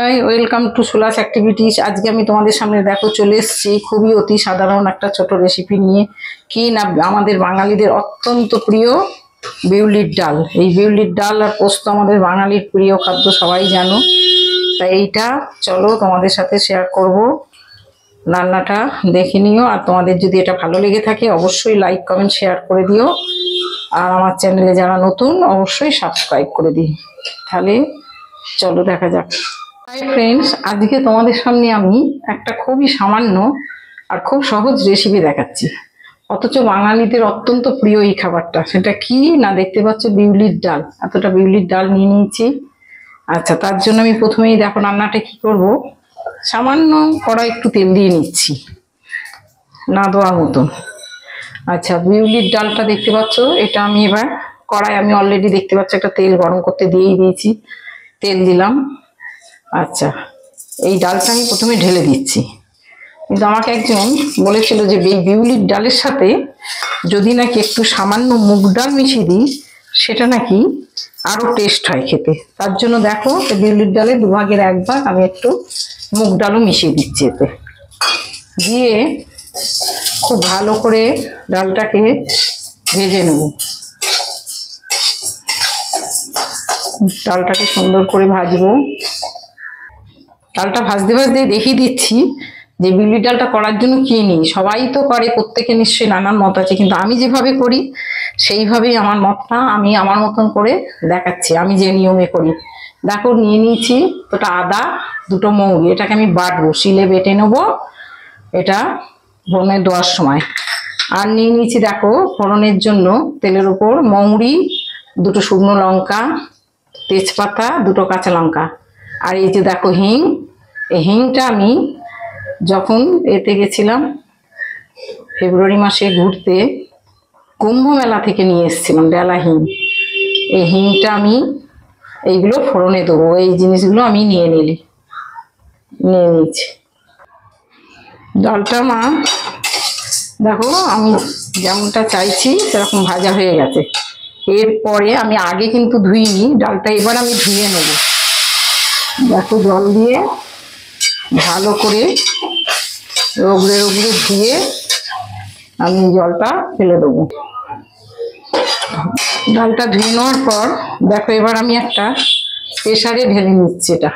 High, welcome to সুলাস activities. আজকে আমি তোমাদের সামনে দেখো চলে এসেছি খুবই অতি সাধারণ একটা ছোট রেসিপি নিয়ে। কি না, আমাদের বাঙালিদের অত্যন্ত প্রিয় বিউলির ডাল। এই বিউলির ডাল আর পোস্ত আমাদের বাঙালির প্রিয় খাদ্য, সবাই জানো। তাই এইটা চলো তোমাদের সাথে শেয়ার করব। রান্নাটা দেখে নিও, আর তোমাদের যদি এটা ভালো লেগে থাকে অবশ্যই লাইক কমেন্ট শেয়ার করে দিও। আর আমার চ্যানেলে যারা নতুন অবশ্যই সাবস্ক্রাইব করে দিই। তাহলে চলো দেখা যাক। হাই ফ্রেন্ডস, আজকে তোমাদের সামনে আমি একটা খুবই সামান্য আর খুব সহজ রেসিপি দেখাচ্ছি, অথচ বাঙালিদের অত্যন্ত প্রিয় এই খাবারটা। সেটা কি না, দেখতে পাচ্ছ বিউলির ডাল। এতটা বিউলির ডাল নিয়ে নিয়েছি। আচ্ছা, তার জন্য আমি প্রথমেই দেখো রান্নাটা কি করব। সামান্য কড়াই একটু তেল দিয়ে নিচ্ছি, না দেওয়ার মতন। আচ্ছা, বিউলির ডালটা দেখতে পাচ্ছ, এটা আমি এবার কড়াই আমি অলরেডি দেখতে পাচ্ছ একটা তেল গরম করতে দিয়েই দিয়েছি। তেল দিলাম। আচ্ছা, এই ডালটা আমি প্রথমে ঢেলে দিচ্ছি। কিন্তু আমাকে একজন বলেছিল যে এই বিউলির ডালের সাথে যদি নাকি একটু সামান্য মুগ ডাল মিশিয়ে দিই, সেটা নাকি আরো টেস্ট হয় খেতে। তার জন্য দেখো বিউলির ডালে দুভাগের এক ভাগ আমি একটু মুগ ডালও মিশিয়ে দিচ্ছি এতে। দিয়ে খুব ভালো করে ডালটাকে ভেজে নেব। ডালটাকে সুন্দর করে ভাজবো। ডালটা ভাজতে ভাজতে দেখিয়ে দিচ্ছি যে বিউলির ডালটা করার জন্য কি নিই। সবাই তো করে, প্রত্যেকে নিশ্চয়ই নানান মত আছে, কিন্তু আমি যেভাবে করি সেইভাবেই আমার মতটা আমি আমার মতন করে দেখাচ্ছি, আমি যে নিয়মে করি। দেখো নিয়ে নিয়েছি দুটো আদা, দুটো মৌরি। এটাকে আমি বাটবো, শিলে বেটে নেবো এটা ফোড়নে দেওয়ার সময়। আর নিয়ে নিয়েছি দেখো ফোড়নের জন্য তেলের উপর মৌরি, দুটো শুকনো লঙ্কা, তেজপাতা, দুটো কাঁচা লঙ্কা। আর এই যে দেখো হিং। এই হিংটা আমি যখন এতে গেছিলাম ফেব্রুয়ারি মাসে ঘুরতে, কুম্ভ মেলা থেকে নিয়ে এসেছিলাম ডালা হিং। এই হিংটা আমি এইগুলো ফোড়নে দেবো। এই জিনিসগুলো আমি নিয়ে নিয়েছি। ডালটা মা দেখো আমি যেমনটা চাইছি সেরকম ভাজা হয়ে গেছে। এরপরে আমি আগে কিন্তু ধুইনি ডালটা, এবার আমি ধুয়ে নেব। দেখো জল দিয়ে ভালো করে রগড়ে রগড়ে ধুয়ে আমি জলটা ফেলে দেবো। ডালটা ধুয়ে নেওয়ার পর দেখো এবার আমি একটা প্রেসারে ঢেলে নিচ্ছি এটা।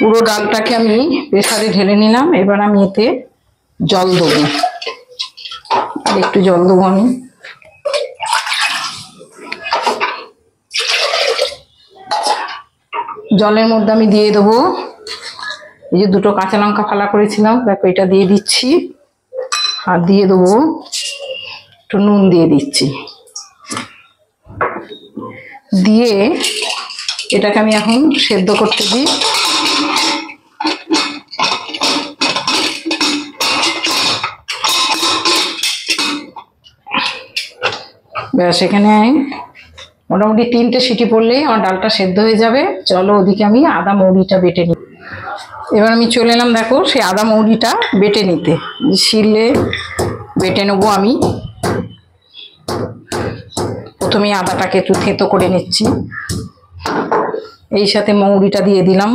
পুরো ডালটাকে আমি প্রেসারে ঢেলে নিলাম। এবার আমি এতে জল দেবো, আর একটু জল দেবো আমি। জলের মধ্যে আমি দিয়ে দেবো এই যে দুটো কাঁচা লঙ্কা ফালা করেছিলাম, দেখো এটা দিয়ে দিচ্ছি। আর দিয়ে দেবো একটু নুন দিয়ে দিচ্ছি। দিয়ে এটাকে আমি এখন সেদ্ধ করতে দিই। ব্যাস, এখানে মোটামুটি 3টে সিটি পড়লেই আমার ডালটা সেদ্ধ হয়ে যাবে। চলো ওদিকে আমি আদা মৌরিটা বেটে নিই। এবার আমি চলে এলাম দেখো সেই আদা মৌরিটা বেটে নিতে। শিলে বেটে নেবো আমি। প্রথমে আদাটাকে একটু থেঁতো করে নিচ্ছি। এই সাথে মৌরিটা দিয়ে দিলাম।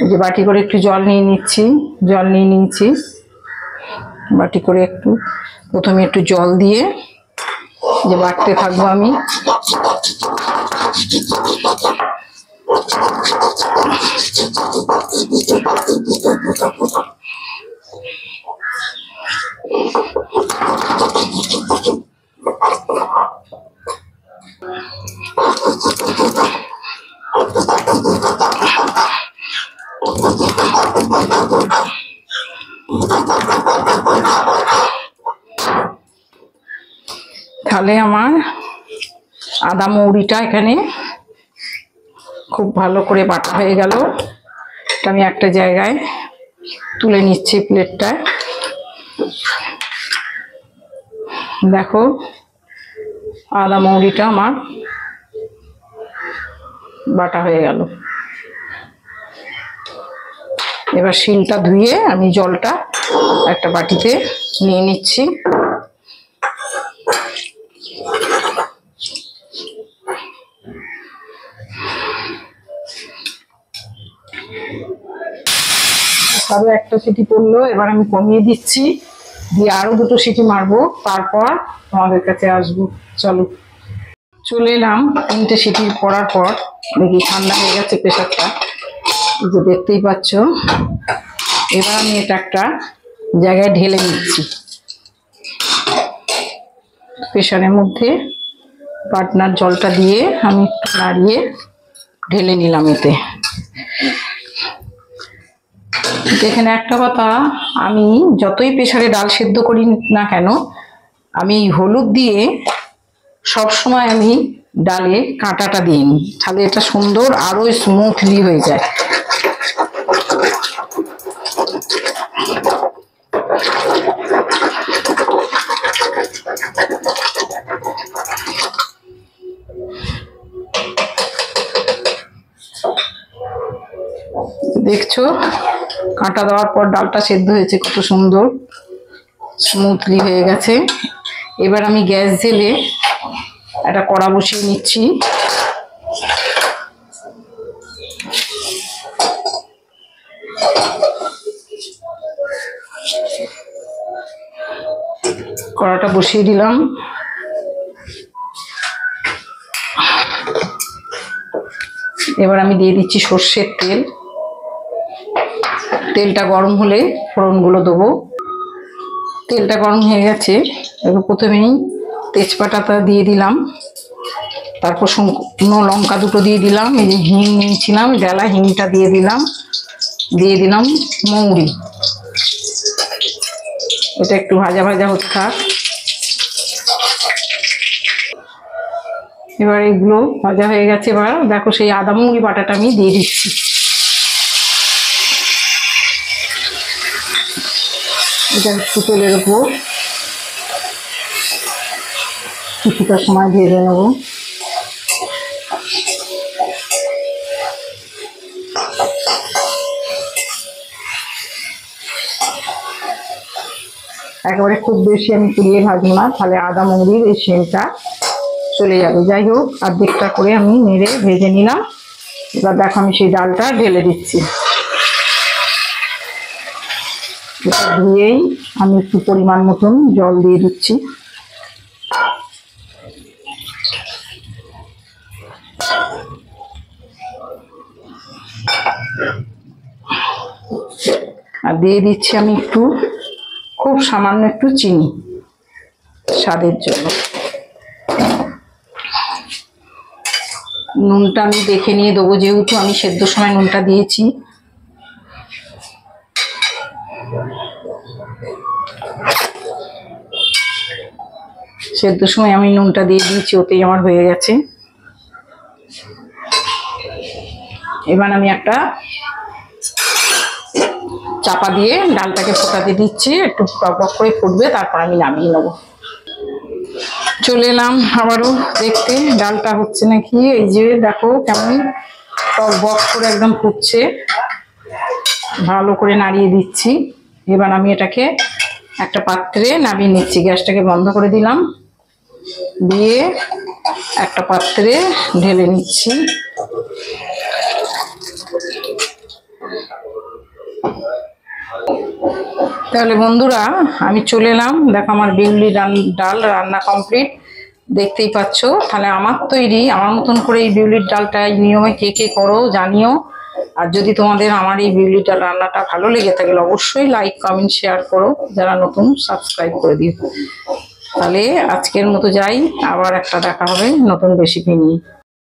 এই যে বাটি করে একটু জল নিয়ে নিয়েছি। বাটি করে একটু প্রথমে একটু জল দিয়ে যে বাটতে থাকবো আমি। তাহলে আমার আদা মৌরিটা এখানে খুব ভালো করে বাটা হয়ে গেল। এটা আমি একটা জায়গায় তুলে নিচ্ছি প্লেটটায়। দেখো আদা মৌরিটা আমার বাটা হয়ে গেল। এবার শিলটা ধুয়ে আমি জলটা একটা বাটিতে নিয়ে নিচ্ছি। তবে একটা সিটি পড়লো, এবার আমি কমিয়ে দিচ্ছি, দিয়ে আরো 2টো সিটি মারবো, তারপর তোমাদের কাছে আসবো। চলো, চলে এলাম 3টে সিটি পড়ার পর। দেখি ঠান্ডা হয়ে গেছে প্রেসারটা, এই যে দেখতেই পাচ্ছ। এবার আমি এটা একটা জায়গায় ঢেলে নিচ্ছি। প্রেসারের মধ্যে পাটনার জলটা দিয়ে আমি একটু নাড়িয়ে ঢেলে নিলাম এতে। এখানে একটা কথা, আমি যতই প্রেসারে ডাল সেদ্ধ করি না কেন, আমি হলুদ দিয়ে সবসময় আমি ডালে কাঁটাটা দিয়ে নিই, তাহলে এটা সুন্দর আরো স্মুথলি হয়ে যায়। দেখছো কাঁটা দেওয়ার পর ডালটা সেদ্ধ হয়েছে, কত সুন্দর স্মুথলি হয়ে গেছে। এবার আমি গ্যাস জ্বেলে একটা কড়া বসিয়ে নিচ্ছি। কড়াটা বসিয়ে দিলাম। এবার আমি দিয়ে দিচ্ছি সর্ষের তেল। তেলটা গরম হলে ফোড়নগুলো দেবো। তেলটা গরম হয়ে গেছে, এবার প্রথমেই তেজপাতাটা দিয়ে দিলাম, তারপর শুকনো লঙ্কা 2টো দিয়ে দিলাম, এই যে হিং নিয়েছিলাম ডালা, হিংটা দিয়ে দিলাম, দিয়ে দিলাম মৌরি। এটা একটু ভাজা ভাজা হতে থাক। এবার এগুলো ভাজা হয়ে গেছে, এবার দেখো সেই আদা মৌরি বাটাটা আমি দিয়ে দিচ্ছি। এটা একটু তেলের উপর কিছুটা সময় ভেজে নেব। একেবারে খুব বেশি আমি পুড়িয়ে ভাজবো না, তাহলে আদা মৌরির এই সেন্টটা চলে যাবে। যাই হোক, অর্ধেকটা করে আমি নেড়ে ভেজে নিলাম। এবার দেখো আমি সেই ডালটা ঢেলে দিচ্ছি। এটা ধুয়েই আমি একটু পরিমাণ মতন জল দিয়ে দিচ্ছি। আর দিয়ে দিচ্ছি আমি একটু, খুব সামান্য একটু চিনি স্বাদের জন্য। নুনটা আমি দেখে নিয়ে দেবো, যেহেতু আমি সেদ্ধর সময় নুনটা দিয়েছি। সেদ্ধর সময় আমি নুনটা দিয়ে দিয়েছি, ওতেই আমার হয়ে গেছে। এবার আমি একটা চাপা দিয়ে ডালটাকে ফোটাতে দিচ্ছি, একটু টক করে ফুটবে, তারপর আমি নামিয়ে নেবো। চলে এলাম আবারও দেখতে ডালটা হচ্ছে নাকি। এই যে দেখো কেমন টক বক করে একদম ফুটছে, ভালো করে নাড়িয়ে দিচ্ছি। এবার আমি এটাকে একটা পাত্রে নামিয়ে নিচ্ছি। গ্যাসটাকে বন্ধ করে দিলাম, দিয়ে একটা পাত্রে ঢেলে নিচ্ছি। তাহলে বন্ধুরা আমি চলে এলাম, দেখো আমার বিউলি ডাল রান্না কমপ্লিট, দেখতেই পাচ্ছ। তাহলে আমার তৈরি, আমার মতন করে এই বিউলির ডালটা নিয়মে কে কে করো জানিও। আর যদি তোমাদের আমার এই বিউলি ডাল রান্নাটা ভালো লেগে থাকে, অবশ্যই লাইক কমেন্ট শেয়ার করো, যারা নতুন সাবস্ক্রাইব করে দিও। তাহলে আজকের মতো যাই, আবার একটা দেখা হবে নতুন রেসিপি নিয়ে।